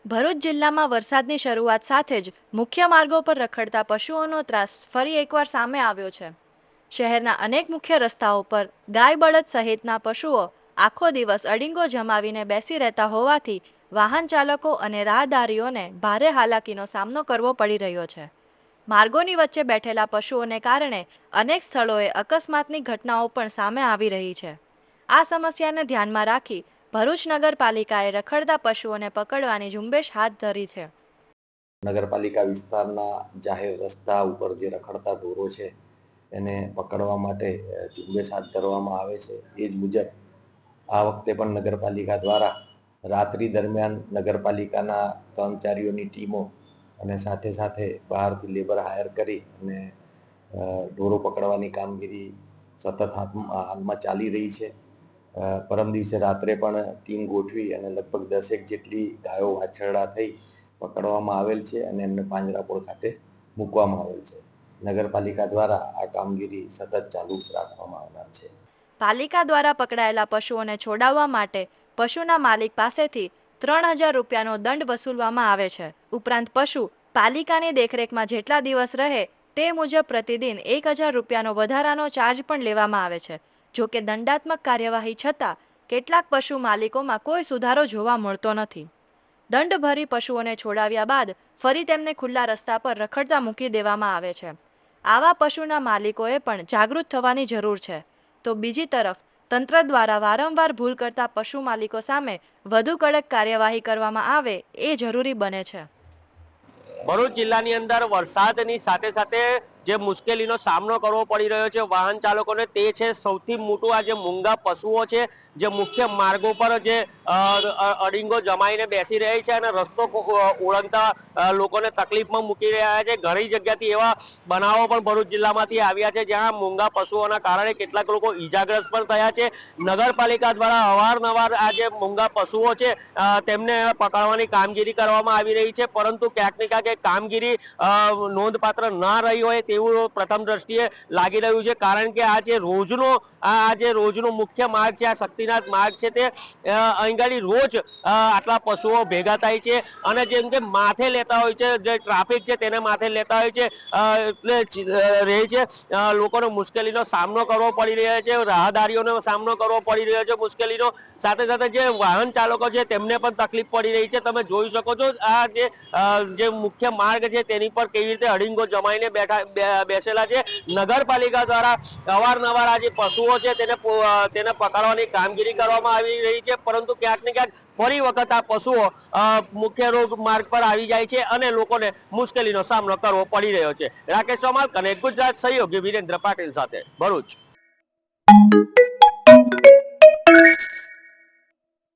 ભરૂચ જિલ્લામાં વરસાદની શરૂઆત સાથે જ મુખ્ય માર્ગો પર રખડતા પશુઓનો ત્રાસ ફરી એકવાર સામે આવ્યો છે। શહેરના અનેક મુખ્ય રસ્તાઓ પર ગાય બળદ સહિતના પશુઓ આખો દિવસ અડીંગો જમાવીને બેસી રહેતા હોવાથી વાહન ચાલકો અને રાહદારીઓને ભારે હાલાકીનો સામનો કરવો પડી રહ્યો છે। માર્ગોની વચ્ચે બેઠેલા પશુઓને કારણે અનેક સ્થળોએ અકસ્માતની ઘટનાઓ પણ સામે આવી રહી છે। આ સમસ્યાને ધ્યાનમાં રાખી ભરૂચ નગરપાલિકાએ રખડતા પશુઓને પકડવાની ઝુંબેશ હાથ ધરી છે। નગરપાલિકા વિસ્તારના જાહેર રસ્તા ઉપર જે રખડતા ઢોરો છે એને પકડવા માટે ઝુંબેશ હાથ ધરવામાં આવે છે। એ જ મુજબ આ વખતે પણ નગરપાલિકા દ્વારા રાત્રિ દરમિયાન નગરપાલિકાના કર્મચારીઓની ટીમો અને સાથે સાથે બહારથી લેબર હાયર કરી અને ઢોરો પકડવાની કામગીરી સતત હાલમાં ચાલી રહી છે। પરમ દિવસે રાત્રે પણ ટીમ ગોઠવી અને લગભગ 10 જેટલી ગાયો વાછરડા થઈ પકડવામાં આવેલ છે અને એમને પાંજરાપોળ ખાતે મૂકવામાં આવેલ છે। નગરપાલિકા દ્વારા આ કામગીરી સતત ચાલુ રાખવામાં આવનાર છે। પાલિકા દ્વારા પકડાયેલા પશુઓને છોડાવવા માટે પશુના માલિક પાસેથી 3000 રૂપિયાનો દંડ વસૂલવામાં આવે છે। ઉપરાંત પશુ પાલિકાની દેખરેખમાં જેટલા દિવસ રહે તે મુજબ પ્રતિદિન 1000 રૂપિયાનો વધારાનો ચાર્જ પણ લેવામાં આવે છે। જો કે દંડાત્મક કાર્યવાહી છતાં કેટલાક પશુ માલિકોમાં કોઈ સુધારો જોવા મળતો નથી। દંડ ભરી પશુઓને છોડાવ્યા બાદ ફરી તેમને ખુલ્લા રસ્તા પર રખડતા મૂકી દેવામાં આવે છે। આવા પશુના માલિકોએ પણ જાગૃત થવાની જરૂર છે। તો બીજી તરફ તંત્ર દ્વારા વારંવાર ભૂલ કરતા પશુ માલિકો સામે વધુ કડક કાર્યવાહી કરવામાં આવે એ જરૂરી બને છે। ભરૂચ જિલ્લાની અંદર વરસાદની સાથે સાથે જે મુશ્કેલીનો સામનો કરવો પડી રહ્યો છે વાહન ચાલકોને તે છે સૌથી મોટું આ જે મૂંગા પશુઓ છે જે મુખ્ય માર્ગો પર જે અડીંગો જમાઈને બેસી રહી છે અને રસ્તો ઓળંગતા લોકોને તકલીફમાં મૂકી રહ્યા છે। ઘણી જગ્યાથી એવા બનાવો પણ ભરૂચ જિલ્લામાંથી આવ્યા છે જ્યાં મૂંગા પશુઓના કારણે કેટલાક લોકો ઈજાગ્રસ્ત પણ થયા છે। નગરપાલિકા દ્વારા અવારનવાર આ જે મૂંગા પશુઓ છે તેમને પકડવાની કામગીરી કરવામાં આવી રહી છે, પરંતુ ક્યાંક ને ક્યાંક કામગીરી નોંધપાત્ર ના રહી હોય તેવું પ્રથમ દ્રષ્ટિએ લાગી રહ્યું છે। કારણ કે આ જે રોજનો મુખ્ય માર્ગ છે, આ શક્તિનાથ માર્ગ છે, તે અહીં રોજ આટલા પશુઓ ભેગા થાય છે અને જેમ કે માથે લેતા હોય છે, જે ટ્રાફિક છે તેને માથે લેતા હોય છે એટલે રહે છે લોકોને મુશ્કેલીનો સામનો કરવો પડી રહ્યો છે, રાહદારીઓનો સામનો કરવો પડી રહ્યો છે મુશ્કેલીનો, સાથે સાથે જે વાહન ચાલકો છે તેમને પણ તકલીફ પડી રહી છે। તમે જોઈ શકો છો આ જે મુખ્ય માર્ગ છે તેની પર કેવી રીતે અડીંગો જમાઈને બેસેલા છે। નગરપાલિકા દ્વારા અવારનવાર આ જે પશુઓ છે તેને પકડવાની કામગીરી કરવામાં આવી રહી છે, પરંતુ ક્યાંક ને ક્યાંક ફરી વખત આ પશુઓ મુખ્ય રોડ માર્ગ પર આવી જાય છે અને લોકોને મુશ્કેલીનો સામનો કરવો પડી રહ્યો છે। રાકેશ ચૌહાણ, કનેક્ટ ગુજરાત, સહયોગી વિરેન્દ્ર પાટીલ સાથે, ભરૂચ।